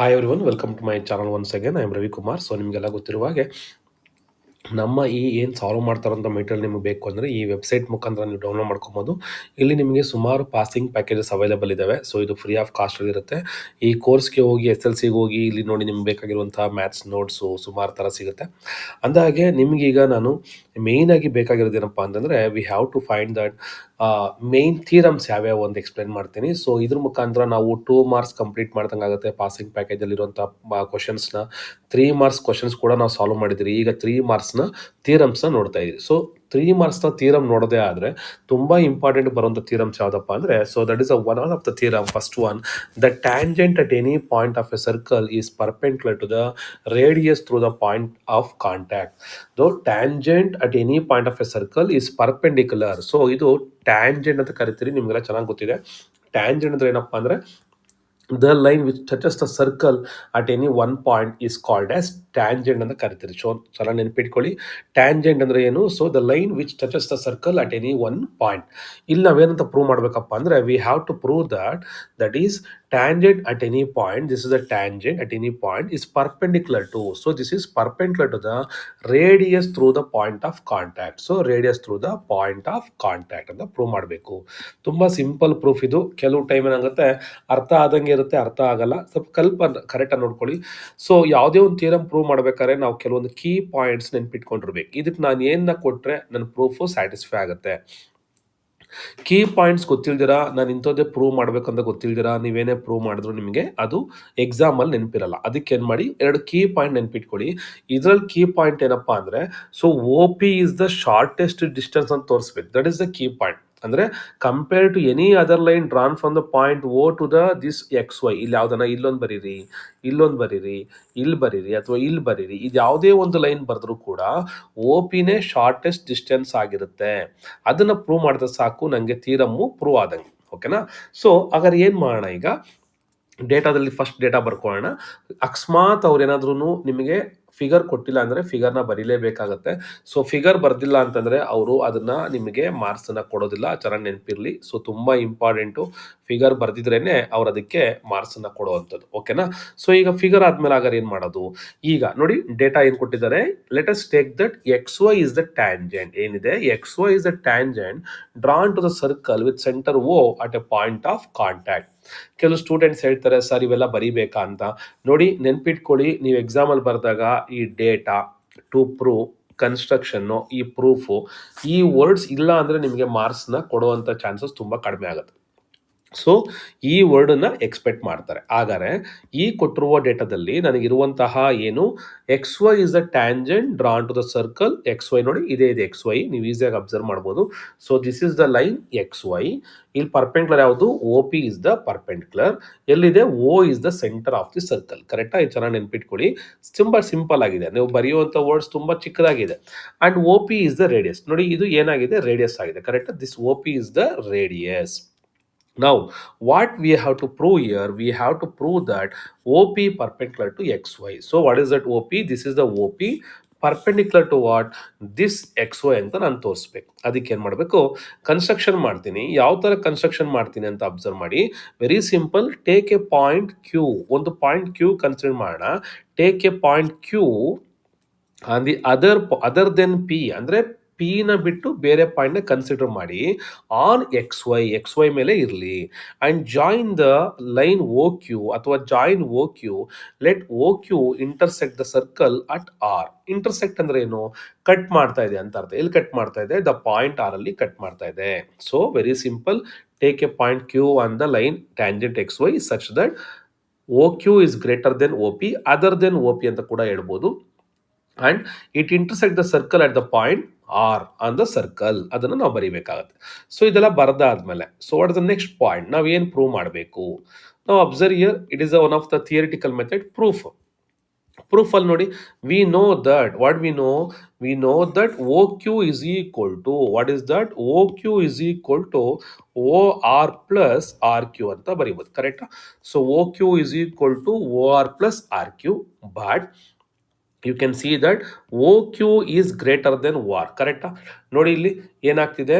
Hi everyone, welcome to my channel once again. I am Ravikumar. So ನಿಮಗೆಲ್ಲ ಗೊತ್ತಿರುವ ಹಾಗೆ ನಮ್ಮ ಈ ಏನು ಸಾಲ್ವ್ ಮಾಡ್ತಾರಂಥ ಮೆಟೀರಿಯಲ್ ನಿಮಗೆ ಬೇಕು ಅಂದರೆ ಈ ವೆಬ್ಸೈಟ್ ಮುಖಾಂತರ ನೀವು ಡೌನ್ಲೋಡ್ ಮಾಡ್ಕೊಬೋದು. ಇಲ್ಲಿ ನಿಮಗೆ ಸುಮಾರು ಪಾಸಿಂಗ್ ಪ್ಯಾಕೇಜಸ್ ಅವೈಲೇಬಲ್ ಇದ್ದಾವೆ. ಸೊ ಇದು ಫ್ರೀ ಆಫ್ ಕಾಸ್ಟಲ್ಲಿ ಇರುತ್ತೆ. ಈ ಕೋರ್ಸ್ಗೆ ಹೋಗಿ SLCಗೆ ಹೋಗಿ ಇಲ್ಲಿ ನೋಡಿ ನಿಮ್ಗೆ ಬೇಕಾಗಿರುವಂಥ ಮ್ಯಾಥ್ಸ್ ನೋಟ್ಸು ಸುಮಾರು ಥರ ಸಿಗುತ್ತೆ. ಅಂದಾಗೆ ನಿಮಗೀಗ ನಾನು ಮೇಯ್ನಾಗಿ ಬೇಕಾಗಿರೋದು ಏನಪ್ಪ ಅಂತಂದರೆ we have to find that main theorems ಯಾವ್ಯಾವ ಅಂತ ಎಕ್ಸ್ಪ್ಲೇನ್ ಮಾಡ್ತೀನಿ. ಸೊ ಇದ್ರ ಮುಖಾಂತರ ನಾವು 2 ಮಾರ್ಕ್ಸ್ ಕಂಪ್ಲೀಟ್ ಮಾಡ್ದಂಗೆ ಆಗುತ್ತೆ. ಪಾಸಿಂಗ್ ಪ್ಯಾಕೇಜಲ್ಲಿರುವಂಥ ಕ್ವಶನ್ಸ್ನ 3 ಮಾರ್ಕ್ಸ್ ಕ್ವಶನ್ಸ್ ಕೂಡ ನಾವು ಸಾಲ್ವ್ ಮಾಡಿದ್ದೀರಿ. ಈಗ 3 ಮಾರ್ಕ್ಸ್ನ ಥಿಯರಮ್ಸ್ನ ನೋಡ್ತಾ ಇದ್ದೀವಿ. ಸೊ 3 ಮಾರ್ಕ್ಸ್ನ ಥಿಯರಮ್ ನೋಡೋದೇ ಆದರೆ ತುಂಬ ಇಂಪಾರ್ಟೆಂಟ್ ಬರುವಂಥ ಥಿಯರಮ್ಸ್ ಯಾವುದಪ್ಪ ಅಂದರೆ, so that is one of the theorem. First one, the tangent at any point of a circle is perpendicular to the radius through the point of contact. The tangent at any point of a circle is perpendicular. So ಇದು tangent ಅಂತ ಕರಿತೀರಿ, ನಿಮಗೆಲ್ಲ ಚೆನ್ನಾಗಿ ಗೊತ್ತಿದೆ. Tangent ಅಂದ್ರೆ ಏನಪ್ಪ ಅಂದರೆ the line which touches the circle at any one point is called as tangent ಅಂತ ಕರಿತೀರಿ. ಸೊ ಸಲ ನೆನ್ಪಿಟ್ಕೊಳ್ಳಿ, ಟ್ಯಾಂಜೆಂಟ್ ಅಂದ್ರೆ ಏನು. So the line which touches the circle at any one point. ಇಲ್ಲಿ ನಾವೇನಂತ ಪ್ರೂವ್ ಮಾಡಬೇಕಪ್ಪ ಅಂದರೆ we have to prove that is tangent at any point, this is the tangent at any point is perpendicular to, so this is perpendicular to the radius through the point of contact. So radius through the point of contact ಅಂತ prove ಮಾಡಬೇಕು. ತುಂಬ simple proof ಇದು. ಕೆಲವು time ಏನಾಗುತ್ತೆ ಅರ್ಥ ಆದಂಗೆ ಇರುತ್ತೆ, ಅರ್ಥ ಆಗಲ್ಲ. ಸ್ವಲ್ಪ ಕರೆಕ್ಟಾಗಿ ನೋಡ್ಕೊಳ್ಳಿ. ಸೊ ಯಾವುದೇ ಒಂದು ಥಿಯರಮ್ ಪ್ರೂವ್ ಮಾಡ್ಬೇಕಾದ್ರೆ ನಾವು ಕೆಲವೊಂದು ಕೀ ಪಾಯಿಂಟ್ಸ್ ನೆನ್ಪಿಟ್ಕೊಂಡಿರ್ಬೇಕು. ಇದಕ್ಕೆ ನಾನು ಏನನ್ನ ಕೊಟ್ಟರೆ ನನ್ನ ಪ್ರೂಫು ಸ್ಯಾಟಿಸ್ಫೈ ಆಗುತ್ತೆ. ಕೀ ಪಾಯಿಂಟ್ಸ್ ಗೊತ್ತಿಲ್ದಿರ ನಾನು ಇಂಥದ್ದೇ ಪ್ರೂವ್ ಮಾಡಬೇಕಂತ ಗೊತ್ತಿಲ್ದಿರ ನೀವೇನೇ ಪ್ರೂವ್ ಮಾಡಿದ್ರು ನಿಮಗೆ ಅದು ಎಕ್ಸಾಮಲ್ಲಿ ನೆನಪಿರಲ್ಲ. ಅದಕ್ಕೆ ಏನು ಮಾಡಿ, 2 ಕೀ ಪಾಯಿಂಟ್ ನೆನ್ಪಿಟ್ಕೊಳ್ಳಿ. ಇದರಲ್ಲಿ ಕೀ ಪಾಯಿಂಟ್ ಏನಪ್ಪ ಅಂದರೆ, so OP is the shortest distance ಅಂತ ತೋರಿಸ್ಬೇಕು. That is the key point. ಅಂದರೆ compare to any other line drawn from the point O to the this XY. ಇಲ್ಲಿ ಯಾವುದನ್ನ ಇಲ್ಲೊಂದು ಬರೀರಿ, ಇಲ್ಲೊಂದು ಬರೀರಿ, ಇಲ್ಲಿ ಬರೀರಿ ಅಥವಾ ಇಲ್ಲಿ ಬರೀರಿ. ಇದು ಯಾವುದೇ ಒಂದು ಲೈನ್ ಬರೆದ್ರೂ ಕೂಡ OPನೇ ಶಾರ್ಟೆಸ್ಟ್ ಡಿಸ್ಟೆನ್ಸ್ ಆಗಿರುತ್ತೆ. ಅದನ್ನು ಪ್ರೂವ್ ಮಾಡಿದ್ರೆ ಸಾಕು, ನನಗೆ ಥಿಯರಮ್ಮು ಪ್ರೂವ್ ಆದಂಗೆ. ಓಕೆನಾ. ಸೊ ಹಾಗಾದ್ರೆ ಏನು ಮಾಡೋಣ, ಈಗ ಡೇಟಾದಲ್ಲಿ ಫಸ್ಟ್ ಡೇಟಾ ಬರ್ಕೊಳ್ಳೋಣ. ಅಕಸ್ಮಾತ್ ಅವ್ರೇನಾದ್ರೂ ನಿಮಗೆ ಫಿಗರ್ ಕೊಟ್ಟಿಲ್ಲ ಅಂದರೆ ಫಿಗರ್ನ ಬರೀಲೇಬೇಕಾಗತ್ತೆ. ಸೊ ಫಿಗರ್ ಬರ್ದಿಲ್ಲ ಅಂತಂದರೆ ಅವರು ಅದನ್ನು ನಿಮಗೆ ಮಾರ್ಕ್ಸನ್ನು ಕೊಡೋದಿಲ್ಲ. ಚೆನ್ನಾಗಿ ನೆನಪಿರಲಿ. ಸೊ ತುಂಬ ಇಂಪಾರ್ಟೆಂಟು. ಫಿಗರ್ ಬರ್ದಿದ್ರೇ ಅವ್ರು ಅದಕ್ಕೆ ಮಾರ್ಕ್ಸನ್ನು ಕೊಡುವಂಥದ್ದು. ಓಕೆನಾ. ಸೊ ಈಗ ಫಿಗರ್ ಆದಮೇಲೆ ಆಗಾರೆ ಏನು ಮಾಡೋದು, ಈಗ ನೋಡಿ ಡೇಟಾ ಏನು ಕೊಟ್ಟಿದ್ದಾರೆ. Let us take that XY is the tangent. ಏನಿದೆ, XY is the tangent drawn to the circle with centre O at a point of contact. ಕೆಲವು ಸ್ಟೂಡೆಂಟ್ಸ್ ಹೇಳ್ತಾರೆ ಸರ್ ಇವೆಲ್ಲ ಬರೀಬೇಕಾ ಅಂತ. ನೋಡಿ ನೆನ್ಪಿಟ್ಕೊಳ್ಳಿ, ನೀವು ಎಕ್ಸಾಮಲ್ಲಿ ಬರೆದಾಗ ಈ ಡೇಟಾ ಟು ಪ್ರೂವ್, ಕನ್ಸ್ಟ್ರಕ್ಷನ್ನು, ಈ ಪ್ರೂಫು, ಈ ವರ್ಡ್ಸ್ ಇಲ್ಲ ಅಂದರೆ ನಿಮಗೆ ಮಾರ್ಕ್ಸ್ನ ಕೊಡುವಂಥ ಚಾನ್ಸಸ್ ತುಂಬ ಕಡಿಮೆ ಆಗುತ್ತೆ. ಸೊ ಈ ವರ್ಡನ್ನು ಎಕ್ಸ್ಪೆಕ್ಟ್ ಮಾಡ್ತಾರೆ. ಹಾಗಾದರೆ ಈ ಕೊಟ್ಟಿರುವ ಡೇಟಾದಲ್ಲಿ ನನಗಿರುವಂತಹ ಏನು, XY is the tangent drawn to the circle XY. ನೋಡಿ ಇದೇ ಇದೆ XY, ನೀವು ಈಸಿಯಾಗಿ ಅಬ್ಸರ್ವ್ ಮಾಡ್ಬೋದು. So this is the line XY. ಇಲ್ಲಿ ಪರ್ಪೆಂಡಿಕ್ಯುಲರ್ ಯಾವುದು, OP ಇಸ್ ದ ಪರ್ಪೆಂಡಿಕ್ಯುಲರ್. ಎಲ್ಲಿದೆ, O is the centre of the circle. ಕರೆಕ್ಟಾಗಿ ಚೆನ್ನಾಗಿ ನೆನ್ಪಿಟ್ಕೊಳ್ಳಿ. ಸಿಂಪಲ್ ಆಗಿದೆ. ನೀವು ಬರೆಯುವಂಥ ವರ್ಡ್ಸ್ ತುಂಬ ಚಿಕ್ಕದಾಗಿದೆ. And OP is the radius. ನೋಡಿ ಇದು ಏನಾಗಿದೆ, ರೇಡಿಯಸ್ ಆಗಿದೆ. Correct. This OP is the radius. Now, what we have to prove here, we have to prove that OP perpendicular to XY. So, what is that OP? This is the OP perpendicular to what? This XY ಅಂತ ನಾನು ತೋರಿಸ್ಬೇಕು. ಅದಕ್ಕೆ ಏನು ಮಾಡಬೇಕು, construction ಮಾಡ್ತೀನಿ. ಯಾವ ಥರ construction ಮಾಡ್ತೀನಿ ಅಂತ ಅಬ್ಸರ್ವ್ ಮಾಡಿ. Very simple. Take a point Q. ಒಂದು ಪಾಯಿಂಟ್ Q ಕನ್ಸಿಡರ್ ಮಾಡೋಣ. Take a point Q on the other than P. ಅಂದರೆ ಪಿನ ಬಿಟ್ಟು ಬೇರೆ ಪಾಯಿಂಟ್ನ ಕನ್ಸಿಡರ್ ಮಾಡಿ ಆನ್ XY ಮೇಲೆ ಇರಲಿ. And join the line OQ ಅಥವಾ join OQ. Let OQ intersect the circle at R. Intersect ಅಂದ್ರೆ ಏನು, ಕಟ್ ಮಾಡ್ತಾ ಇದೆ ಅಂತ ಅರ್ಥ. ಎಲ್ಲಿ ಕಟ್ ಮಾಡ್ತಾ ಇದೆ, ದ ಪಾಯಿಂಟ್ R ಅಲ್ಲಿ ಕಟ್ ಮಾಡ್ತಾ ಇದೆ. So very simple. Take a point Q on the line tangent XY such that OQ is greater than OP, other than OP ಅಂತ ಕೂಡ ಹೇಳ್ಬೋದು. And it intersect the circle at the point R on the circle. ಅದನ್ನು ನಾವು ಬರೀಬೇಕಾಗುತ್ತೆ. So ಇದೆಲ್ಲ ಬರೆದಾದ್ಮೇಲೆ, so what is the next point, ನಾವು ಏನು ಪ್ರೂವ್ ಮಾಡಬೇಕು. ನಾವು observe here, it is one of the theoretical method proof. ಪ್ರೂಫಲ್ಲಿ ನೋಡಿ, we know that OQ is equal to, what is that, OQ is equal to OR plus RQ ಅಂತ ಬರೀಬೋದು. ಕರೆಕ್ಟಾ. So OQ is equal to OR plus RQ, but you can see that OQ is greater than OR. ಕರೆಕ್ಟಾ. ನೋಡಿ ಇಲ್ಲಿ ಏನಾಗ್ತಿದೆ,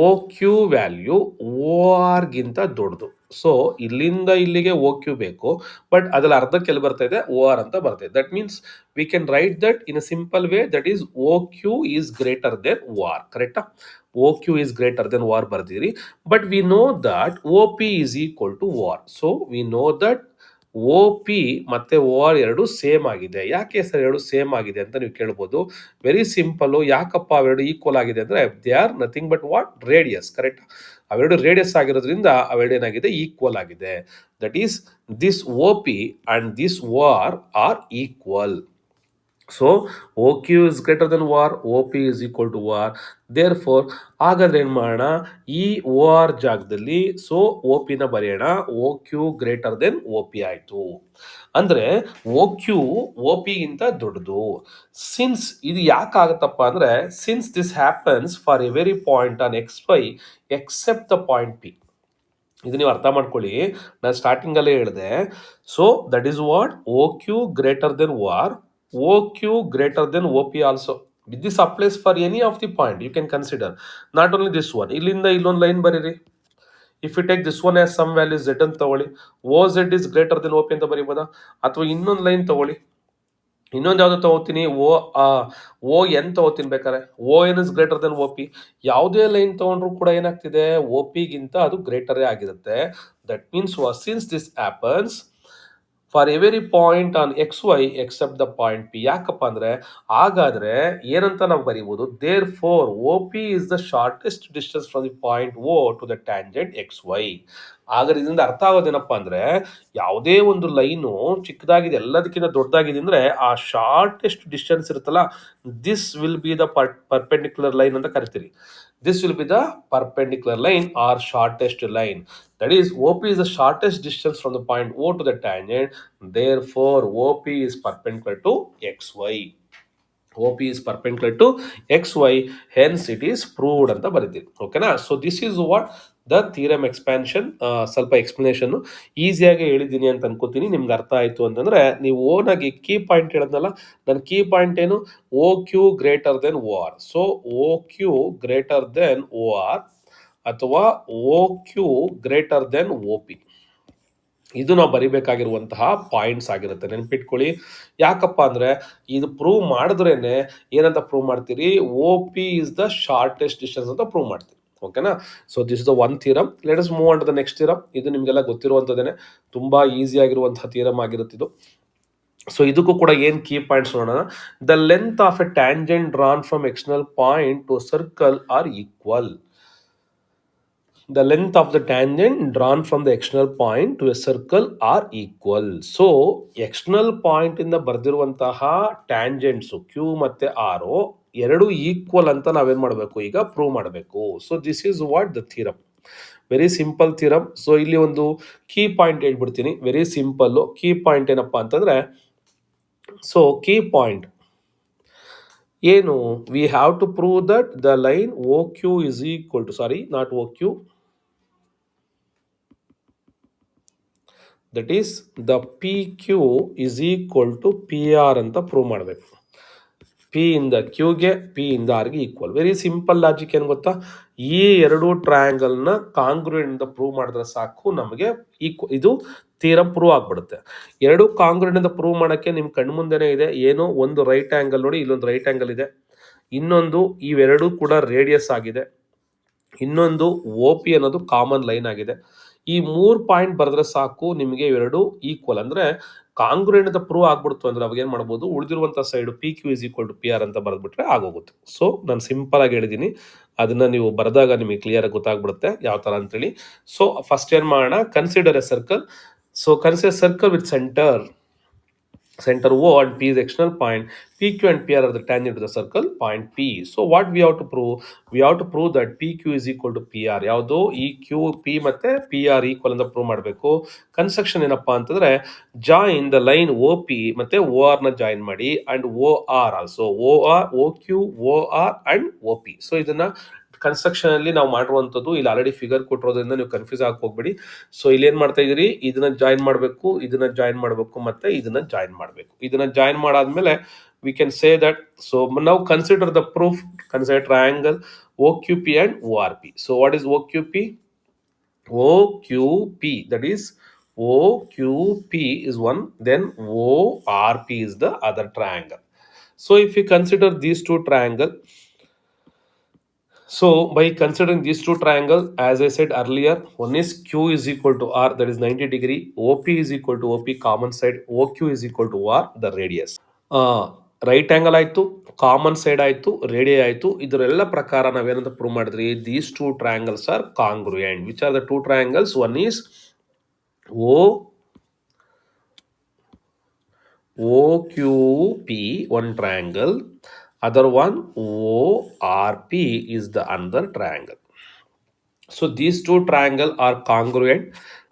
OQ value ORಗಿಂತ ದೊಡ್ಡದು. So ಇಲ್ಲಿಂದ ಇಲ್ಲಿಗೆ ಓ ಕ್ಯೂ ಬೇಕು, ಬಟ್ ಅದ್ರಲ್ಲಿ ಅರ್ಧಕ್ಕೆ ಎಲ್ಲಿ ಬರ್ತಾ ಇದೆ, ಓ ಆರ್ ಅಂತ ಬರ್ತಾ ಇದೆ. That means we can write that in a simple way, that is O Q is greater than O R. ಕರೆಕ್ಟಾ? O Q is greater than O R ಬರ್ದಿರಿ. But we know that O P is equal to O R. So we know that O P ಮತ್ತೆ O R ಎರಡು same ಆಗಿದೆ. ಯಾಕೆ sir ಎರಡು same ಆಗಿದೆ ಅಂತ ನೀವು ಕೇಳ್ಬೋದು. Very simple. ಯಾಕಪ್ಪ ಅವೆರಡು ಈಕ್ವಲ್ ಆಗಿದೆ ಅಂದ್ರೆ they are nothing but what, radius. Correct? ಅವೆರಡು ರೇಡಿಯಸ್ ಆಗಿರೋದ್ರಿಂದ ಅವೆರಡು ಏನಾಗಿದೆ, ಈಕ್ವಲ್ ಆಗಿದೆ. That is this O P and this O R equal. So O Q is greater than O R, O P is equal to O R. Therefore ಹಾಗಾದ್ರೆ ಏನು ಮಾಡೋಣ, ಈ O R ಜಾಗದಲ್ಲಿ so O ಪಿನ ಬರೆಯೋಣ. O Q greater than O P ಆಯಿತು. ಅಂದರೆ ಓ Q ಓ ಪಿಗಿಂತ ದೊಡ್ಡದು. ಸಿನ್ಸ್ ಇದು ಯಾಕಾಗುತ್ತಪ್ಪ ಅಂದರೆ, since this happens for every point on X Y except the point P. ಇದು ನೀವು ಅರ್ಥ ಮಾಡ್ಕೊಳ್ಳಿ. ನಾನು ಸ್ಟಾರ್ಟಿಂಗಲ್ಲೇ ಹೇಳಿದೆ. So that is what O Q greater than O R, O Q greater than O P also. This applies for any of the point you can consider, not only this one. ಇಲ್ಲಿಂದ ಇಲ್ಲೊಂದು line ಬರೀರಿ. If you take this one as some value Z ಅಂತ ತಗೊಳ್ಳಿ, ಓ Z is greater than O P ಅಂತ ಬರೀಬೋದಾ? ಅಥವಾ ಇನ್ನೊಂದು line ತಗೊಳ್ಳಿ, ಇನ್ನೊಂದು ಯಾವ್ದು ತಗೋತೀನಿ, ಓ ಎನ್ ತಗೋತೀನಿ ಬೇಕಾರೆ. O N is greater than O P. ಯಾವುದೇ ಲೈನ್ ತಗೊಂಡ್ರು ಕೂಡ ಏನಾಗ್ತಿದೆ, ಓ ಪಿಗಿಂತ ಅದು ಗ್ರೇಟರೇ ಆಗಿರುತ್ತೆ. That means since this happens for every point on X Y except the point P. ಯಾಕಪ್ಪ ಅಂದರೆ ಹಾಗಾದರೆ ಏನಂತ ನಾವು ಬರೀಬೋದು, therefore O P is the shortest distance from the point O to the tangent X Y. ಹಾಗಾದ್ರೆ ಇದರಿಂದ ಅರ್ಥ ಆಗೋದೇನಪ್ಪ ಅಂದರೆ, ಯಾವುದೇ ಒಂದು ಲೈನು ಚಿಕ್ಕದಾಗಿದೆ ಎಲ್ಲದಕ್ಕಿಂತ ದೊಡ್ಡದಾಗಿದೆ ಅಂದರೆ ಆ ಶಾರ್ಟೆಸ್ಟ್ ಡಿಸ್ಟೆನ್ಸ್ ಇರುತ್ತಲ್ಲ, this will be the perpendicular line ಅಂತ ಕರಿತೀರಿ. This will be the perpendicular line or shortest line. That is, OP is the shortest distance from the point O to the tangent. Therefore, OP is perpendicular to XY. OP is perpendicular to XY. Hence, it is proved ಅಂತ ಬರೀತೀವಿ. ಓಕೆನಾ? So this is what the theorem expansion. ಸ್ವಲ್ಪ explanation ಈಸಿಯಾಗಿ ಹೇಳಿದ್ದೀನಿ ಅಂತ ಅನ್ಕೋತೀನಿ. ನಿಮ್ಗೆ ಅರ್ಥ ಆಯಿತು ಅಂತಂದರೆ ನೀವು ಓನಾಗಿ ಕೀ ಪಾಯಿಂಟ್ ಹೇಳೋದಲ್ಲ, ನನ್ನ ಕೀ ಪಾಯಿಂಟ್ ಏನು, O Q greater than O R. So O Q greater than O R ಅಥವಾ O Q greater than O P. ಇದು ನಾವು ಬರಿಬೇಕಾಗಿರುವಂತಹ ಪಾಯಿಂಟ್ಸ್ ಆಗಿರುತ್ತೆ, ನೆನ್ಪಿಟ್ಕೊಳ್ಳಿ. ಯಾಕಪ್ಪ ಅಂದರೆ ಇದು ಪ್ರೂವ್ ಮಾಡಿದ್ರೇನೆ ಏನಂತ ಪ್ರೂವ್ ಮಾಡ್ತೀರಿ, O P is the shortest distance ಅಂತ ಪ್ರೂವ್ ಮಾಡ್ತೀರಿ. ಓಕೆನಾ? So this is the one theorem. Let us move on to the next theorem. ಇದು ನಿಮಗೆಲ್ಲ ಗೊತ್ತಿರುವಂಥದ್ದೇನೆ, ತುಂಬ ಈಸಿ ಆಗಿರುವಂತಹ ಥಿಯರಮ್ ಆಗಿರುತ್ತೆ ಇದು. ಸೊ ಇದಕ್ಕೂ ಕೂಡ ಏನು ಕೀ ಪಾಯಿಂಟ್ಸ್ ನೋಡೋಣ. The length of a tangent drawn from external point to circle are equal. The length of the tangent drawn from the external point to a circle are equal. So external point ಇಂದ ಬರ್ದಿರುವಂತಹ tangents Q ಮತ್ತೆ R ಎರಡು equal ಅಂತ ನಾವೇನ್ ಮಾಡಬೇಕು, ಈಗ prove ಮಾಡಬೇಕು. So this is what the theorem. Very simple theorem. So ಇಲ್ಲಿ ಒಂದು ಕೀ ಪಾಯಿಂಟ್ ಹೇಳ್ಬಿಡ್ತೀನಿ, ವೆರಿ ಸಿಂಪಲ್. ಕೀ ಪಾಯಿಂಟ್ ಏನಪ್ಪಾ ಅಂತಂದ್ರೆ, ಸೊ ಕೀ ಪಾಯಿಂಟ್ ಏನು, we have to prove that the line O Q is equal to, sorry not O Q, that is the P Q is equal to P R ಅಂತ prove ಮಾಡಬೇಕು. P ಇಂದ ಕ್ಯೂಗೆ, P ಇಂದ ಆರ್ಗೆ equal. Very simple logic. ಏನು ಗೊತ್ತಾ, ಈ ಎರಡು ಟ್ರಯಾಂಗಲ್ನ ಕಾಂಗ್ರುಯೆಂಟ್ prove ಮಾಡಿದ್ರೆ ಸಾಕು, ನಮಗೆ ಇದು ಥಿಯರಮ್ ಪ್ರೂವ್ ಆಗ್ಬಿಡುತ್ತೆ. ಎರಡು ಕಾಂಗ್ರುಯೆಂಟ್ ಪ್ರೂವ್ ಮಾಡೋಕ್ಕೆ ನಿಮ್ಮ ಕಣ್ಣು ಮುಂದೆನೇ ಇದೆ. ಏನು, ಒಂದು ರೈಟ್ ಆ್ಯಂಗಲ್ ನೋಡಿ, ಇಲ್ಲೊಂದು ರೈಟ್ ಆ್ಯಂಗಲ್ ಇದೆ, ಇನ್ನೊಂದು ಇವೆರಡೂ ಕೂಡ ರೇಡಿಯಸ್ ಆಗಿದೆ, ಇನ್ನೊಂದು ಓ ಪಿ ಅನ್ನೋದು ಕಾಮನ್ ಲೈನ್ ಆಗಿದೆ. ಈ 3 ಪಾಯಿಂಟ್ ಬರೆದ್ರೆ ಸಾಕು, ನಿಮಗೆ ಇವೆರಡು ಈಕ್ವಲ್ ಅಂದರೆ ಕಾಂಗ್ರುಯೆಂಟ್ ಪ್ರೂವ್ ಆಗ್ಬಿಡ್ತು ಅಂದ್ರೆ ಅವಾಗ ಏನು ಮಾಡ್ಬೋದು, ಉಳಿದಿರುವಂಥ side P Q is equal to P R ಅಂತ ಬರೆದ್ಬಿಟ್ರೆ ಆಗೋಗುತ್ತೆ. ಸೊ ನಾನು ಸಿಂಪಲ್ ಆಗಿ ಹೇಳಿದ್ದೀನಿ, ಅದನ್ನು ನೀವು ಬರೆದಾಗ ನಿಮಗೆ ಕ್ಲಿಯರ್ ಆಗಿ ಗೊತ್ತಾಗ್ಬಿಡುತ್ತೆ ಯಾವ ಥರ ಅಂತೇಳಿ. ಸೊ ಫಸ್ಟ್ ಏನು ಮಾಡೋಣ, consider A circle. So consider circle with center O and P is external point. PQ and PR are the tangent to the circle point P. So what we have to prove? We have to prove that PQ is equal to PR. ಯಾವುದು, ಈ Q P ಮತ್ತೆ PR equal ಅಂತ prove ಮಾಡಬೇಕು. Construction ಏನಪ್ಪಾ ಅಂತಂದ್ರೆ, join the line O P ಮತ್ತೆ O R ನ join ಮಾಡಿ and O R also, O Q O R and O P. So ಇದನ್ನ ಕನ್ಸ್ಟ್ರಕ್ಷನ್ ಅಲ್ಲಿ ನಾವು ಮಾಡುವಂಥದ್ದು. ಇಲ್ಲಿ ಆಲ್ರೆಡಿ ಫಿಗರ್ ಕೊಟ್ಟಿರೋದ್ರಿಂದ ನೀವು ಕನ್ಫ್ಯೂಸ್ ಆಗಕ್ಕೆ ಹೋಗ್ಬೇಡಿ. ಸೊ ಇಲ್ಲಿ ಏನು ಮಾಡ್ತಾ ಇದ್ದೀರಿ, ಇದನ್ನ ಜಾಯಿನ್ ಮಾಡಬೇಕು, ಇದನ್ನ ಜಾಯಿನ್ ಮಾಡಬೇಕು, ಮತ್ತೆ ಇದನ್ನ ಜಾಯಿನ್ ಮಾಡಬೇಕು. ಇದನ್ನ ಜಾಯಿನ್ ಮಾಡಾದ್ಮೇಲೆ we can say that, so now consider the proof, consider triangle OQP and ORP. So what is OQP? OQP, that is OQP is one, then ORP is the other triangle. So if you consider these two triangle, so by considering these two triangle, as I said earlier, one is Q is equal to R, that is 90 degree, OP is equal to OP common side, OQ is equal to R, the radius. Right angle ಆಯಿತು, common side ಆಯಿತು, ರೇಡಿಯ ಆಯಿತು. ಇದರೆಲ್ಲ ಪ್ರಕಾರ ನಾವೇನಂತ prove ಮಾಡಿದ್ರಿ, these two triangles R ಕಾಂಗ್ರುಯೆಂಟ್. Which are the two triangles? One is OQP, one triangle, other one ORP is the another triangle. So these two triangles are congruent.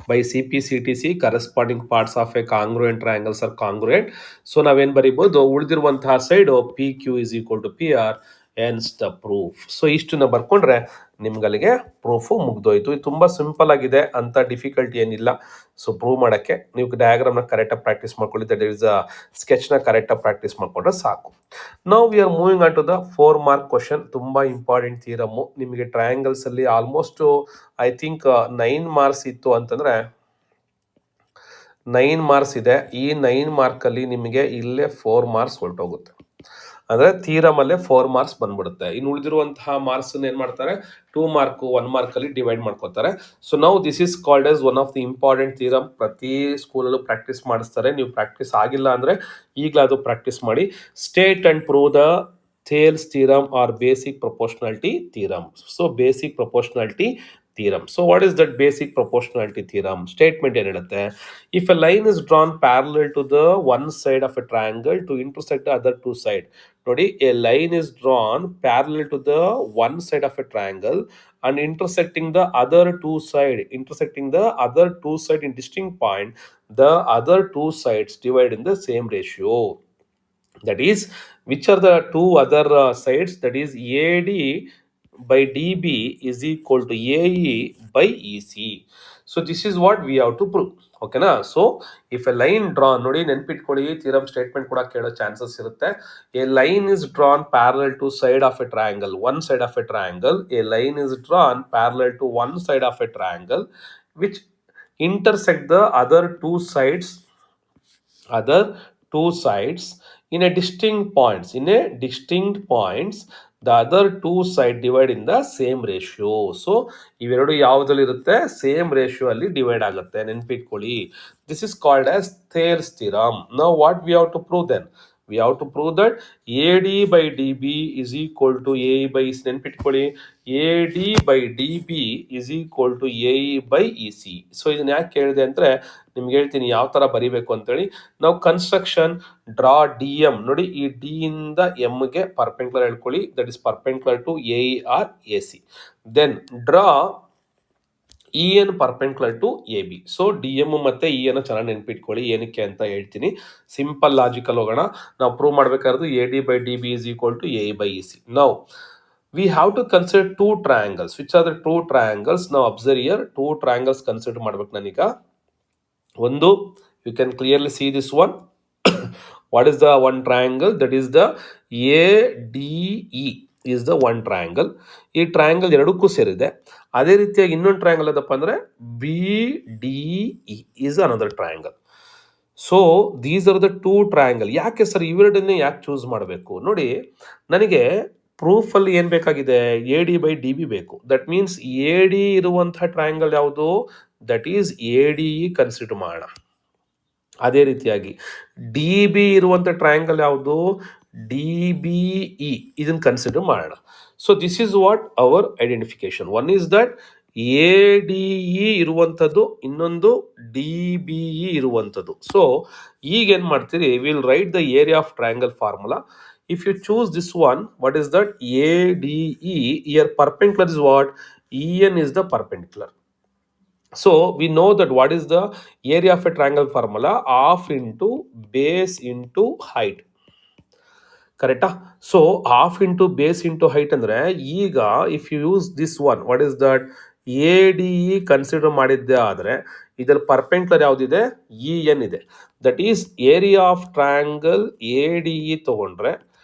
By CPCTC, corresponding parts of a congruent triangles are congruent. So ನಾವೇನು ಬರೀಬೋದು, ಉಳಿದಿರುವಂತಹ ಸೈಡ್ PQ is equal to PR, hence the proof. So ಇಷ್ಟನ್ನ ಬರ್ಕೊಂಡ್ರೆ ನಿಮ್ಗಲ್ಲಿಗೆ proof ಮುಗ್ದೋಯ್ತು. ಇದು ತುಂಬ ಸಿಂಪಲ್ ಆಗಿದೆ, ಅಂತ ಡಿಫಿಕಲ್ಟಿ ಏನಿಲ್ಲ. ಸೊ ಪ್ರೂವ್ ಮಾಡೋಕ್ಕೆ ನೀವು ಡಯಾಗ್ರಾಮ್ನ ಕರೆಕ್ಟಾಗಿ ಪ್ರಾಕ್ಟೀಸ್ ಮಾಡ್ಕೊಳ್ಳಿ, ದಟ್ ಈಸ್ ಸ್ಕೆಚ್ನ ಕರೆಕ್ಟಾಗಿ ಪ್ರಾಕ್ಟೀಸ್ ಮಾಡಿಕೊಂಡ್ರೆ ಸಾಕು. Now we are moving on to the 4 mark question. ತುಂಬ ಇಂಪಾರ್ಟೆಂಟ್ ಥಿಯರಮ್ಮು. ನಿಮಗೆ ಟ್ರಯಾಂಗಲ್ಸಲ್ಲಿ ಆಲ್ಮೋಸ್ಟ್ ಐ ಥಿಂಕ್ 9 ಮಾರ್ಕ್ಸ್ ಇತ್ತು ಅಂತಂದರೆ 9 ಮಾರ್ಕ್ಸ್ ಇದೆ. ಈ 9 ಮಾರ್ಕಲ್ಲಿ ನಿಮಗೆ ಇಲ್ಲೇ 4 ಮಾರ್ಕ್ಸ್ ಹೊರಟೋಗುತ್ತೆ. ಅಂದರೆ ಥಿಯರಮಲ್ಲೇ 4 ಮಾರ್ಕ್ಸ್ ಬಂದ್ಬಿಡುತ್ತೆ. ಇನ್ನು ಉಳಿದಿರುವಂತಹ ಮಾರ್ಕ್ಸ್ ಏನು ಮಾಡ್ತಾರೆ, 2 ಮಾರ್ಕ್ 1 ಮಾರ್ಕಲ್ಲಿ ಡಿವೈಡ್ ಮಾಡ್ಕೋತಾರೆ. So now this is called as one of the important theorem. ಪ್ರತಿ ಸ್ಕೂಲಲ್ಲೂ ಪ್ರಾಕ್ಟೀಸ್ ಮಾಡಿಸ್ತಾರೆ. ನೀವು ಪ್ರಾಕ್ಟೀಸ್ ಆಗಿಲ್ಲ ಅಂದರೆ ಈಗಲಾದರೂ ಪ್ರಾಕ್ಟೀಸ್ ಮಾಡಿ. State and prove the Thales theorem or basic proportionality theorem. So basic proportionality theorem. So what is that basic proportionality theorem? Statement ಏನು ಹೇಳುತ್ತೆ, if a line is drawn parallel to the one side of a triangle to intersect the other two side. ನೋಡಿ, a line is drawn parallel to the one side of a triangle and intersecting the other two side in distinct point, the other two sides divide in the same ratio. That is, which are the two other sides? That is AD by DB is equal to AE by EC. So this is what we have to prove. ಓಕೆನಾ? So if a line drawn, ನೋಡಿ ನೆನ್ಪಿಟ್ಕೊಳ್ಳಿ, theorem statement ಕೂಡ ಕೇಳೋ chances ಇರುತ್ತೆ. A line is drawn parallel to side of a triangle, one side of a triangle. A line is drawn parallel to one side of a triangle which intersect the other two sides in a distinct points, the other two side divide in the same ratio. So ಇವೆರಡು ಯಾವುದ್ರಲ್ಲಿ ಇರುತ್ತೆ, same ratio ಅಲ್ಲಿ divide ಆಗುತ್ತೆ, ನೆನ್ಪಿಟ್ಕೊಳ್ಳಿ. This is called as Thales theorem. Now what we have to prove then? We have to prove that AD by DB is equal to AE by EC. ನೆನ್ಪಿಟ್ಕೊಳ್ಳಿ, AD by DB is equal to AE by EC. So ಇದನ್ನ ಯಾಕೆ ಕೇಳಿದೆ ಅಂದರೆ ನಿಮ್ಗೆ ಹೇಳ್ತೀನಿ ಯಾವ ಥರ ಬರೀಬೇಕು ಅಂತೇಳಿ. ನಾವು ಕನ್ಸ್ಟ್ರಕ್ಷನ್ ಡ್ರಾ DM, ನೋಡಿ ಈ ಡಿ ಇಂದ ಎಮ್ಗೆ ಪರ್ಪೆಂಡಿಕ್ಯುಲರ್ ಹೇಳ್ಕೊಳ್ಳಿ, that is perpendicular to AE or AC. Then draw EN perpendicular to AB. So DM ಮತ್ತು EN ಚೆನ್ನಾಗಿ ನೆನ್ಪಿಟ್ಕೊಳ್ಳಿ, ಏನಕ್ಕೆ ಅಂತ ಹೇಳ್ತೀನಿ. ಸಿಂಪಲ್ ಲಾಜಿಕಲ್ ಹೋಗೋಣ. ನಾವು ಪ್ರೂವ್ ಮಾಡಬೇಕಾದ್ರೆ AD by DB is equal to AE by EC. Now we have to consider two triangles. Which are the two triangles? Now observe here, two triangles consider ಮಾಡಬೇಕು ನಾನೀಗ. ಒಂದು, you can clearly see this one. What is the one triangle? That is the ADE is the one triangle. ಈ triangle ಎರಡಕ್ಕೂ ಸೇರಿದೆ. ಅದೇ ರೀತಿಯಾಗಿ ಇನ್ನೊಂದು triangle ಅದಪ್ಪ ಅಂದರೆ BDE is another triangle. So these are the two triangle. ಯಾಕೆ sir ಇವೆರಡನ್ನೇ ಯಾಕೆ choose ಮಾಡಬೇಕು? ನೋಡಿ, ನನಗೆ ಪ್ರೂಫಲ್ಲಿ ಏನು ಬೇಕಾಗಿದೆ, AD by DB ಬೇಕು. ದಟ್ ಮೀನ್ಸ್ AD ಇರುವಂತಹ ಟ್ರಯಾಂಗಲ್ ಯಾವುದು? ದಟ್ ಈಸ್ ADE ಕನ್ಸಿಡರ್ ಮಾಡೋಣ. ಅದೇ ರೀತಿಯಾಗಿ DB ಇರುವಂಥ ಟ್ರಯಾಂಗಲ್ ಯಾವುದು? DBE, ಇದನ್ನು ಕನ್ಸಿಡರ್ ಮಾಡೋಣ. So this is what our identification. One is that ADE ಇರುವಂಥದ್ದು, ಇನ್ನೊಂದು DBE ಇರುವಂಥದ್ದು. ಸೊ ಈಗ ಏನು ಮಾಡ್ತೀರಿ, will write the area of triangle formula. If you choose this one, what is that? ADE, here perpendicular is what? EN is the perpendicular. So we know that what is the area of a triangle formula? Half into base into height. ಕರೆಕ್ಟಾ? So half into base into height ಅಂದರೆ ಈಗ if you use this one, what is that? ADE consider ಮಾಡಿದ್ದೆ ಆದರೆ ಇದರ perpendicular ಯಾವುದಿದೆ? EN ಇದೆ. That is area of triangle ADE ತೊಗೊಂಡ್ರೆ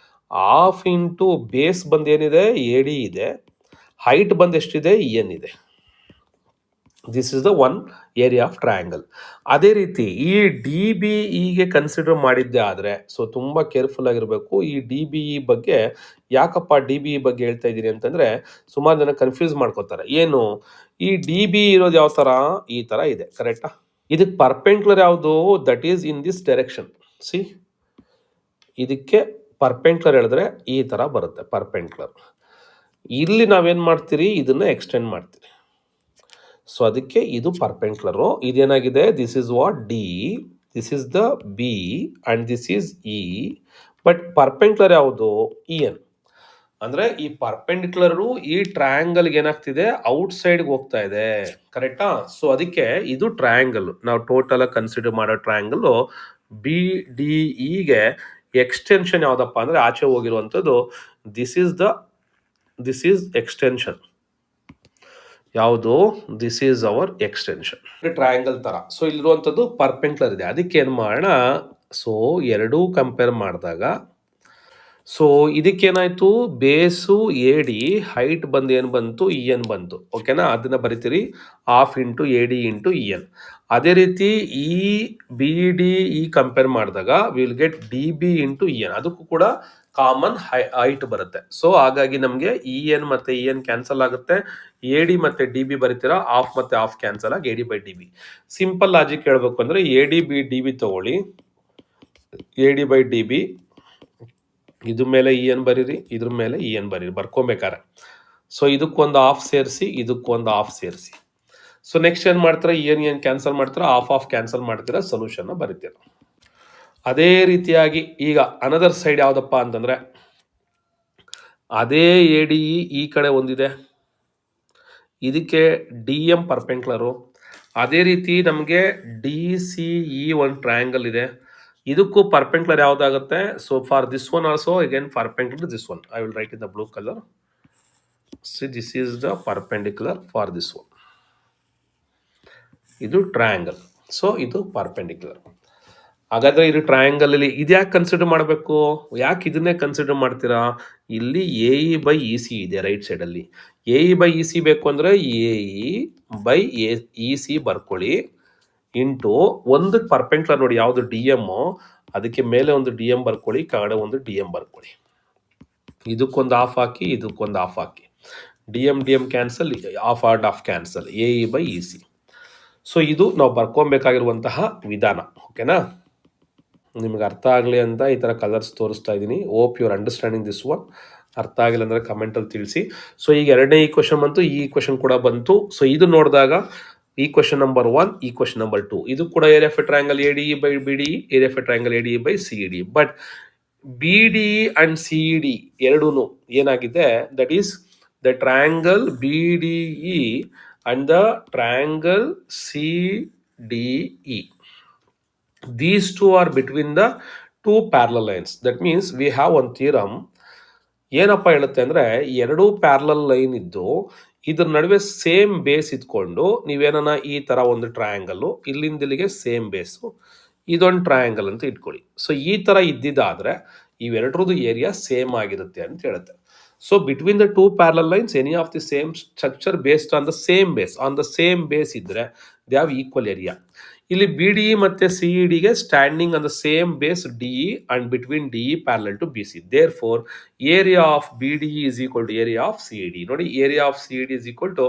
half into base ಬಂದು ಏನಿದೆ? ADE ಇದೆ. ಹೈಟ್ ಬಂದು ಎಷ್ಟಿದೆ? EN ಇದೆ. This is the one area of triangle. ಅದೇ ರೀತಿ ಈ ಡಿ ಬಿ ಇಗೆ ಕನ್ಸಿಡರ್ ಮಾಡಿದ್ದೆ ಆದರೆ, ಸೊ ತುಂಬ ಕೇರ್ಫುಲ್ ಆಗಿರಬೇಕು. ಈ ಡಿ ಬಿ ಇ ಬಗ್ಗೆ ಯಾಕಪ್ಪ ಡಿ ಬಿ ಇ ಬಗ್ಗೆ ಹೇಳ್ತಾ ಇದ್ದೀನಿ ಅಂತಂದರೆ, ಸುಮಾರು ಜನ ಕನ್ಫ್ಯೂಸ್ ಮಾಡ್ಕೋತಾರೆ. ಏನು ಈ ಡಿ ಬಿ ಇರೋದು ಯಾವ ಥರ, ಈ ಥರ ಇದೆ, ಕರೆಕ್ಟಾ? ಇದಕ್ಕೆ ಪರ್ಪೆಂಡ್ಯುಲರ್ ಯಾವುದು, that is in this direction. C, ಇದಕ್ಕೆ ಪರ್ಪೆಂಡ್ಯುಲರ್ ಹೇಳಿದ್ರೆ ಈ ಥರ ಬರುತ್ತೆ ಪರ್ಪೆಂಡ್ಯುಲರ್. ಇಲ್ಲಿ ನಾವೇನು ಮಾಡ್ತೀರಿ, ಇದನ್ನು ಎಕ್ಸ್ಟೆಂಡ್ ಮಾಡ್ತೀರಿ. ಸೊ ಅದಕ್ಕೆ ಇದು ಪರ್ಪೆಂಡ್ಯುಲರು. ಇದೇನಾಗಿದೆ, this is what D, this is the B and this is E. But perpendicular ಯಾವುದು, ಇ ಎನ್. ಅಂದರೆ ಈ ಪರ್ಪೆಂಡಿಕ್ಯುಲರು ಈ ಟ್ರಯಾಂಗಲ್ಗೆ ಏನಾಗ್ತಿದೆ, ಔಟ್ ಸೈಡ್ಗೆ ಹೋಗ್ತಾ ಇದೆ, ಕರೆಕ್ಟಾ? ಸೊ ಅದಕ್ಕೆ ಇದು ಟ್ರಯಾಂಗಲ್, ನಾವು ಟೋಟಲ್ ಕನ್ಸಿಡರ್ ಮಾಡೋ ಟ್ರಯಾಂಗಲ್ಲು ಬಿ ಡಿ ಇಗೆ ಎಕ್ಸ್ಟೆನ್ಷನ್ ಯಾವುದಪ್ಪ ಅಂದರೆ ಆಚೆ ಹೋಗಿರುವಂಥದ್ದು ದಿಸ್ ಈಸ್ ಎಕ್ಸ್ಟೆನ್ಷನ್. ಯಾವುದು, this is our extension, triangle ಥರ. ಸೊ ಇಲ್ಲಿರುವಂಥದ್ದು ಪರ್ಪೆಂಡ್ಯುಲರ್ ಇದೆ. ಅದಕ್ಕೆ ಏನು ಮಾಡೋಣ, ಸೊ ಎರಡೂ ಕಂಪೇರ್ ಮಾಡಿದಾಗ, ಸೊ ಇದಕ್ಕೇನಾಯಿತು, ಬೇಸು ಎ ಡಿ, ಹೈಟ್ ಬಂದು ಏನು ಬಂತು, ಇ ಎನ್ ಬಂತು. ಓಕೆನಾ? ಅದನ್ನು ಬರಿತೀರಿ half into A D into E N. ಅದೇ ರೀತಿ ಈ ಬಿ ಡಿ ಇ ಕಂಪೇರ್ ಮಾಡಿದಾಗ will get D B into E N. ಅದಕ್ಕೂ ಕೂಡ ಕಾಮನ್ ಹೈಟ್ ಬರುತ್ತೆ. ಸೊ ಹಾಗಾಗಿ ನಮಗೆ ಇ ಎನ್ ಮತ್ತು ಇ ಎನ್ ಕ್ಯಾನ್ಸಲ್ ಆಗುತ್ತೆ. ಎ ಡಿ ಮತ್ತು ಡಿ ಬಿ ಬರಿತೀರಾ, ಆಫ್ ಮತ್ತು ಆಫ್ ಕ್ಯಾನ್ಸಲ್ ಆಗಿ A D by D B. Simple logic ಹೇಳ್ಬೇಕು ಅಂದರೆ A D B D B ತೊಗೊಳ್ಳಿ, A D by D B, ಇದ್ರ ಮೇಲೆ ಇ ಎನ್ ಬರೀರಿ, ಇದ್ರ ಮೇಲೆ ಇ ಎನ್ ಬರೀರಿ ಬರ್ಕೊಬೇಕಾರೆ. ಸೊ ಇದಕ್ಕೊಂದು ಆಫ್ ಸೇರಿಸಿ, ಇದಕ್ಕೊಂದು ಆಫ್ ಸೇರಿಸಿ. ಸೊ ನೆಕ್ಸ್ಟ್ ಏನು ಮಾಡ್ತೀರಾ, ಇ ಎನ್ ಕ್ಯಾನ್ಸಲ್ ಮಾಡ್ತೀರಾ, ಆಫ್ ಕ್ಯಾನ್ಸಲ್ ಮಾಡ್ತೀರಾ, ಸೊಲ್ಯೂಷನ್ನ ಬರೀತೀರ. ಅದೇ ರೀತಿಯಾಗಿ ಈಗ ಅನದರ್ ಸೈಡ್ ಯಾವುದಪ್ಪ ಅಂತಂದರೆ, ಅದೇ ಎ ಡಿ ಇ ಈ ಕಡೆ ಒಂದಿದೆ, ಇದಕ್ಕೆ ಡಿ ಎಮ್ ಪರ್ಪೆಂಡ್ಯುಲರು. ಅದೇ ರೀತಿ ನಮಗೆ ಡಿ ಸಿ ಇ ಒಂದು ಟ್ರಯಾಂಗಲ್ ಇದೆ, ಇದಕ್ಕೂ ಪರ್ಪೆಂಡ್ಯುಲರ್ ಯಾವುದಾಗುತ್ತೆ. So for this one also again perpendicular this one. I will write in the blue colour. C, this is the perpendicular for this one. ಇದು triangle, so ಇದು perpendicular. ಹಾಗಾದರೆ ಇದು ಟ್ರಯಾಂಗಲಲ್ಲಿ ಇದು ಯಾಕೆ ಕನ್ಸಿಡರ್ ಮಾಡಬೇಕು, ಯಾಕೆ ಇದನ್ನೇ ಕನ್ಸಿಡರ್ ಮಾಡ್ತೀರಾ, ಇಲ್ಲಿ A E by E C ಇದೆ ರೈಟ್ ಸೈಡಲ್ಲಿ. A E by E C ಬೇಕು ಅಂದರೆ A E by E C ಬರ್ಕೊಳ್ಳಿ, ಇಂಟು ಒಂದಕ್ಕೆ ಪರ್ಪೆಂಡ್ಯುಲರ್ ನೋಡಿ ಯಾವುದು ಡಿ ಎಮ್ಮು, ಅದಕ್ಕೆ ಮೇಲೆ ಒಂದು ಡಿ ಎಮ್ ಬರ್ಕೊಳ್ಳಿ, ಕೆಳಗಡೆ ಒಂದು ಡಿ ಎಮ್ ಬರ್ಕೊಳ್ಳಿ. ಇದಕ್ಕೊಂದು ಆಫ್ ಹಾಕಿ, ಇದಕ್ಕೊಂದು of hockey, D M cancel, of of cancel, A E by E C. So ಇದು ನಾವು ಬರ್ಕೊಬೇಕಾಗಿರುವಂತಹ ವಿಧಾನ. ಓಕೆನಾ? ನಿಮ್ಗೆ ಅರ್ಥ ಆಗಲಿ ಅಂತ ಈ ಥರ ಕಲರ್ಸ್ ತೋರಿಸ್ತಾ ಇದ್ದೀನಿ. ಓಪ್ ಯುವರ್ ಅಂಡರ್ಸ್ಟ್ಯಾಂಡಿಂಗ್ ದಿಸ್ ಒನ್. ಅರ್ಥ ಆಗಿಲ್ಲ ಅಂದರೆ ಕಮೆಂಟಲ್ಲಿ ತಿಳಿಸಿ. ಸೊ ಈಗ ಎರಡನೇ ಈ ಕ್ವಶನ್ ಬಂತು, ಈ ಕ್ವಶನ್ ಕೂಡ ಬಂತು. ಸೊ ಇದು ನೋಡಿದಾಗ ಈ ಕ್ವಶನ್ ನಂಬರ್ 1, ಈ ಕ್ವಶನ್ ನಂಬರ್ 2, ಇದು ಕೂಡ area of a triangle A D E by B D E, area of a triangle A D E by C D. But B D E and C D ಎರಡೂ ಏನಾಗಿದೆ, that is the triangle B D E and the triangle C D E. These two are between the two parallel lines. That means we have one theorem. ಏನಪ್ಪ ಹೇಳುತ್ತೆ ಅಂದರೆ, ಎರಡೂ parallel line ಇದ್ದು ಇದ್ರ ನಡುವೆ same base ಇದ್ಕೊಂಡು ನೀವೇನ ಈ ಥರ ಒಂದು ಟ್ರಯಾಂಗಲ್ಲು, ಇಲ್ಲಿಂದ ಇಲ್ಲಿಗೆ ಸೇಮ್ ಬೇಸು, ಇದೊಂದು ಟ್ರಯಾಂಗಲ್ ಅಂತ ಇಟ್ಕೊಳ್ಳಿ. ಸೊ ಈ ಥರ ಇದ್ದಿದ್ದಾದರೆ ಇವೆರಡರದ್ದು ಏರಿಯಾ ಸೇಮ್ ಆಗಿರುತ್ತೆ ಅಂತ ಹೇಳುತ್ತೆ. So between the two parallel lines any of the same structure based on the same base ಇದ್ದರೆ ದೇ ಹ್ಯಾವ್ ಈಕ್ವಲ್ ಏರಿಯಾ. ಇಲ್ಲಿ ಬಿ ಡಿ ಇ ಮತ್ತು ಸಿ ಇ ಡಿಗೆ standing on the same base D E and between D E parallel to B C. Therefore area of B D E is equal to area of C E D. ನೋಡಿ, area of C E D is equal to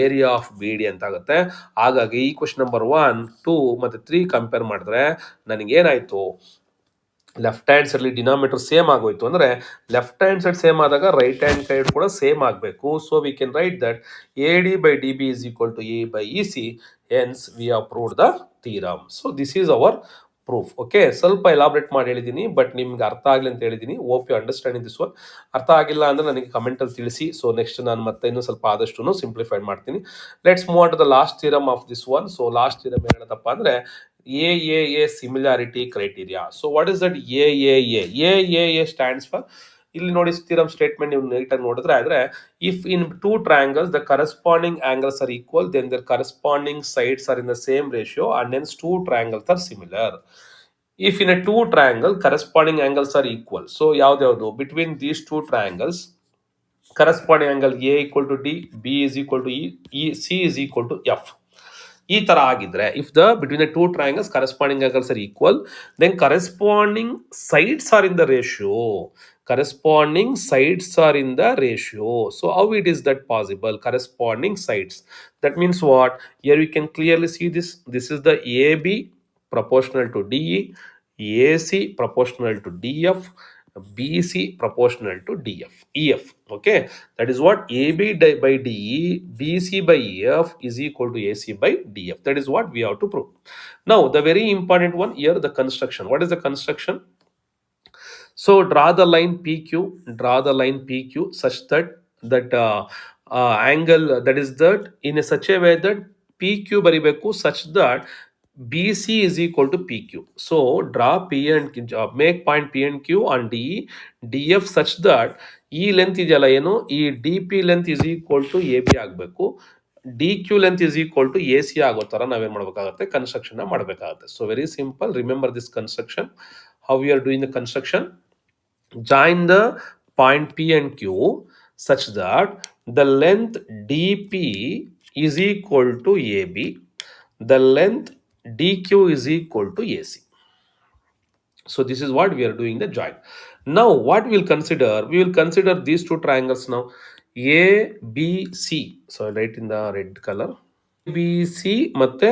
area of B D ಅಂತ ಆಗುತ್ತೆ. ಹಾಗಾಗಿ ಈ question number 1, 2 ಮತ್ತು 3 compare ಮಾಡಿದ್ರೆ ನನಗೇನಾಯಿತು, left hand ಸೈಡ್ಲಿ denominator same ಆಗೋಯ್ತು. ಅಂದರೆ ಲೆಫ್ಟ್ ಹ್ಯಾಂಡ್ ಸೈಡ್ ಸೇಮ್ ಆದಾಗ ರೈಟ್ ಹ್ಯಾಂಡ್ ಸೈಡ್ ಕೂಡ ಸೇಮ್ ಆಗಬೇಕು. So we can write that A D by D B is equal to A by E C. Hence we have proved the theorem. So this is our proof. Okay, ಸ್ವಲ್ಪ elaborate ಮಾಡಿ ಹೇಳಿದ್ದೀನಿ, but ನಿಮ್ಗೆ ಅರ್ಥ ಆಗಲಿ ಅಂತ ಹೇಳಿದ್ದೀನಿ. Hope you understanding this one. ಅರ್ಥ ಆಗಿಲ್ಲ ಅಂದರೆ ನನಗೆ ಕಮೆಂಟಲ್ಲಿ ತಿಳಿಸಿ. ಸೊ ನೆಕ್ಸ್ಟ್ ನಾನು ಮತ್ತೆ ಇನ್ನೂ ಸ್ವಲ್ಪ ಆದಷ್ಟು ಸಿಂಪ್ಲಿಫೈಡ್ ಮಾಡ್ತೀನಿ. Let's move on to the last theorem of this one. So last theorem ಏನಪ್ಪ ಅಂದರೆ A similarity criteria. So what is that A stands for, ಇಲ್ಲಿ ನೋಡಿ ಥಿಯರಮ್ ಸ್ಟೇಟ್ಮೆಂಟ್ ನೀವು ನೀಟಾಗಿ ನೋಡಿದ್ರೆ ಆದರೆ, if in two triangles the corresponding angles are equal then their corresponding sides are in the same ratio and hence two triangles are similar. If in a two triangle corresponding angles are equal, so ಯಾವ್ದು between these two triangles corresponding angle A equal to D, B is equal to E, C is equal to F. ಈ ತರ ಆಗಿದ್ರೆ if the between the two triangles corresponding angles are equal, then corresponding sides are in the ratio. Corresponding sides are in the ratio. So how it is that possible? Corresponding sides, that means what? Here we can clearly see this. This is the AB proportional to DE, AC proportional to DF, BC proportional to DF, EF. Okay, that is what AB by DE, BC by EF is equal to AC by DF. That is what we have to prove. Now the very important one here, the construction. What is the construction? So draw the line PQ, draw the line PQ such that angle, that is that in a such a way that PQ ಬರಿಬೇಕು such that BC is equal to PQ. So draw P and make point P and Q on DE, DF such that ಈ length ಇದೆಯಲ್ಲ ಏನು, ಈ DP length is equal to AB ಆಗಬೇಕು, DQ length is equal to AC ಆಗೋ ತರ ನಾವೇನ್ ಮಾಡಬೇಕಾಗುತ್ತೆ, construction ಮಾಡಬೇಕಾಗುತ್ತೆ. So very simple, remember this construction. How we are doing the construction? Join the point P and Q such that the length DP is equal to AB, the length DQ is equal to AC. So this is what we are doing the join. Now what we will consider? We will consider these two triangles now, ABC. So I write in the red color. ABC ಮತ್ತೆ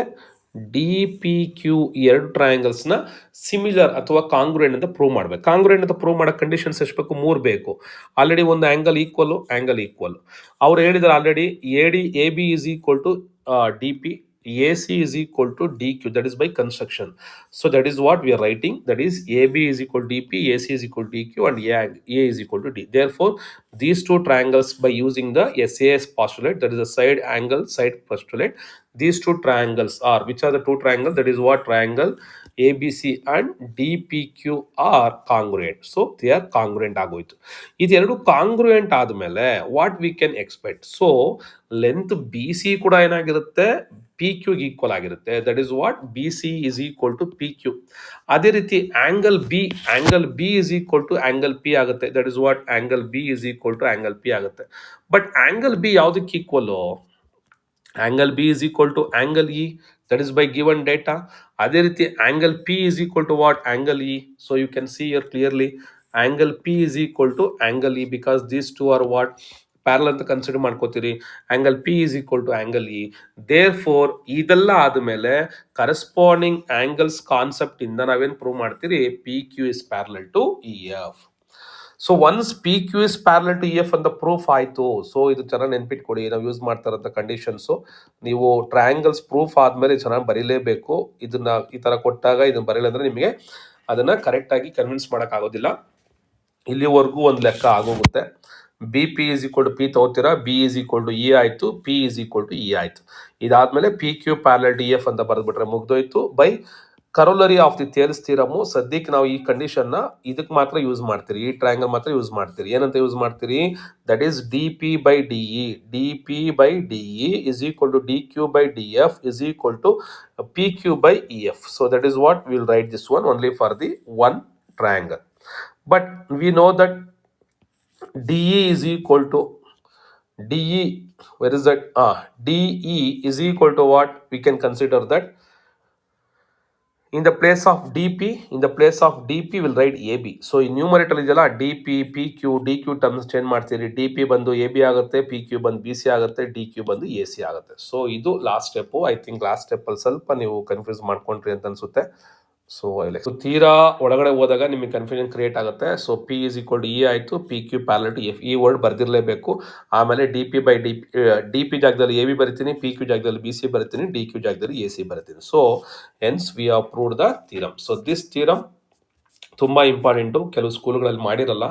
DPQ ಈ ಎರಡು triangles ನ similar ಅಥವಾ ಕಾಂಗ್ರುಯೆಂಟ್ ಅಂತ prove ಮಾಡಬೇಕು. ಕಾಂಗ್ರುಯೆಂಟ್ ಅಂತ prove ಮಾಡೋ conditions ಎಷ್ಟು ಬೇಕು? 3 ಬೇಕು. ಆಲ್ರೆಡಿ ಒಂದು ಆಂಗಲ್ ಈಕ್ವಲ್ ಅವ್ರು ಹೇಳಿದ್ರೆ already AB is equal to DP, AC is equal to DQ, that is by construction. So that is what we are writing, that is AB is equal to DP, AC is equal to DQ and A is equal to D. Therefore these two triangles, by using the SAS postulate, that is the side angle side postulate, these two triangles are, which are the two triangles, that is what triangle ABC and DPQ are congruent. So they are congruent ಆಗೋಯ್ತು. ಇದೆರಡು ಕಾಂಗ್ರುಯೆಂಟ್ ಆದಮೇಲೆ what we can expect? So length BC ಕೂಡ ಏನಾಗಿರುತ್ತೆ, PQ ಗೆ equal ಆಗಿರುತ್ತೆ. That is what BC is equal to PQ. ಅದೇ ರೀತಿ angle B is equal to angle P ಆಗುತ್ತೆ. That is what angle B is equal to angle P ಆಗುತ್ತೆ. But angle B ಯಾವುದಕ್ಕೆ equal? angle B is equal to angle E, that is by given data. ಅದೇ ರೀತಿ angle P is equal to what? Angle E. So you can see here clearly angle P is equal to angle E, because these two are what? Parallel ಅಂತ consider ಮಾಡ್ಕೋತೀರಿ. Angle P is equal to angle E. Therefore ಇದೆಲ್ಲ ಆದಮೇಲೆ corresponding angles concept ಇಂದ ನಾವೇನ್ prove ಮಾಡ್ತೀರಿ? PQ is parallel to EF. So once PQ is parallel to EF ಅಂತ proof ಆಯಿತು. So ಇದು ಚೆನ್ನಾಗಿ ನೆನ್ಪಿಟ್ಕೊಡಿ, ನಾವು ಯೂಸ್ ಮಾಡ್ತಾರಂಥ ಕಂಡೀಷನ್ಸು. ನೀವು ಟ್ರಯಾಂಗಲ್ಸ್ ಪ್ರೂಫ್ ಆದಮೇಲೆ ಚೆನ್ನಾಗಿ ಬರೀಲೇಬೇಕು. ಇದನ್ನ ಈ ಥರ ಕೊಟ್ಟಾಗ ಇದನ್ನು ಬರೀಲ್ಲ ಅಂದರೆ ನಿಮಗೆ ಅದನ್ನು ಕರೆಕ್ಟಾಗಿ ಕನ್ವಿನ್ಸ್ ಮಾಡೋಕ್ಕಾಗೋದಿಲ್ಲ. ಇಲ್ಲಿವರೆಗೂ ಒಂದು ಲೆಕ್ಕ ಆಗೋಗುತ್ತೆ. BP is equal to P ತಗೋತೀರಾ, B is equal to E ಆಯಿತು, P is equal to E ಆಯಿತು. ಇದಾದಮೇಲೆ PQ parallel to EF ಅಂತ ಬರೆದ್ಬಿಟ್ರೆ ಮುಗ್ದೋಯ್ತು. By corollary of the Thales theorem. ಸದ್ಯಕ್ಕೆ ನಾವು ಈ ಕಂಡೀಷನ್ನ ಇದಕ್ಕೆ ಮಾತ್ರ ಯೂಸ್ ಮಾಡ್ತೀರಿ, ಈ ಟ್ರಯಾಂಗಲ್ ಮಾತ್ರ ಯೂಸ್ ಮಾಡ್ತೀರಿ. ಏನಂತ ಯೂಸ್ ಮಾಡ್ತೀರಿ? That is DP by DE, DP by DE is equal to DQ by DF is equal to PQ by EF. So that is what we will write this one only for the one triangle. But we know that DE is equal to DE, where is that? DE is equal to what? We can consider that in the place of DP will write AB. So in numerator ಇದೆಯಲ್ಲ DP, PQ, DQ terms change ಮಾಡ್ತೀರಿ. DP ಬಂದು AB ಆಗುತ್ತೆ, PQ ಬಂದು BC ಆಗುತ್ತೆ, DQ ಬಂದು AC ಆಗುತ್ತೆ. So ಇದು last step. I think last ಸ್ಟೆಪ್ಪಲ್ಲಿ ಸ್ವಲ್ಪ ನೀವು ಕನ್ಫ್ಯೂಸ್ ಮಾಡ್ಕೊಂಡ್ರಿ ಅಂತ ಅನ್ಸುತ್ತೆ. ಸೊ ತೀರಾ ಒಳಗಡೆ ಹೋದಾಗ ನಿಮಗೆ ಕನ್ಫ್ಯೂಷನ್ ಕ್ರಿಯೇಟ್ ಆಗುತ್ತೆ. So P is equal to E ಆಯಿತು, PQ parallel to F, ಈ ವರ್ಡ್ ಬರ್ದಿರಲೇಬೇಕು. ಆಮೇಲೆ DP ಜಾಗದಲ್ಲಿ AB ಬರಿತೀನಿ, PQ ಜಾಗದಲ್ಲಿ BC ಬರಿತೀನಿ, DQ ಜಾಗದಲ್ಲಿ AC ಬರಿತೀನಿ. So hence we have proved the theorem. So this theorem ತುಂಬ ಇಂಪಾರ್ಟೆಂಟು. ಕೆಲವು ಸ್ಕೂಲ್ಗಳಲ್ಲಿ ಮಾಡಿರಲ್ಲ,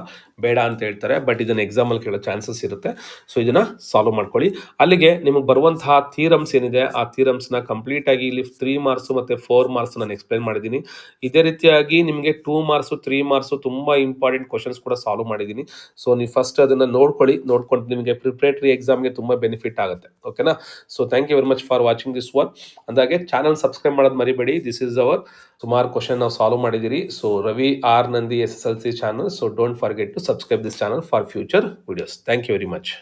ಬೇಡ ಅಂತ ಹೇಳ್ತಾರೆ, ಬಟ್ ಇದನ್ನು ಎಕ್ಸಾಮಲ್ಲಿ ಕೇಳೋ ಚಾನ್ಸಸ್ ಇರುತ್ತೆ. ಸೊ ಇದನ್ನು ಸಾಲ್ವ್ ಮಾಡ್ಕೊಳ್ಳಿ. ಅಲ್ಲಿಗೆ ನಿಮಗೆ ಬರುವಂತಹ ಥಿಯರಮ್ಸ್ ಏನಿದೆ ಆ ಥಿಯರಮ್ಸ್ನ ಕಂಪ್ಲೀಟಾಗಿ ಇಲ್ಲಿ 3 ಮಾರ್ಕ್ಸು ಮತ್ತು 4 ಮಾರ್ಕ್ಸ್ ನಾನು ಎಕ್ಸ್ಪ್ಲೈನ್ ಮಾಡಿದ್ದೀನಿ. ಇದೇ ರೀತಿಯಾಗಿ ನಿಮಗೆ 2 ಮಾರ್ಕ್ಸು 3 ಮಾರ್ಕ್ಸು ತುಂಬ ಇಂಪಾರ್ಟೆಂಟ್ ಕ್ವಶನ್ಸ್ ಕೂಡ ಸಾಲ್ವ್ ಮಾಡಿದ್ದೀನಿ. ಸೊ ನೀವು ಫಸ್ಟ್ ಅದನ್ನು ನೋಡ್ಕೊಂಡು ನಿಮಗೆ ಪ್ರಿಪ್ರೇಟರಿ ಎಕ್ಸಾಮ್ಗೆ ತುಂಬ ಬೆನಿಫಿಟ್ ಆಗುತ್ತೆ. ಓಕೆನಾ? So thank you very much for watching this one. ಅಂದಾಗೆ ಚಾನಲ್ ಸಬ್ಸ್ಕ್ರೈಬ್ ಮಾಡೋದು ಮರಿಬೇಡಿ. ದಿಸ್ ಈಸ್ ಅವರ್ ಸುಮಾರು ಕ್ವಶನ್ ನಾವು ಸಾಲ್ವ್ ಮಾಡಿದ್ದೀರಿ. So Ravi R Nandi SSLC channel. So don't forget to subscribe this channel for future videos. Thank you very much.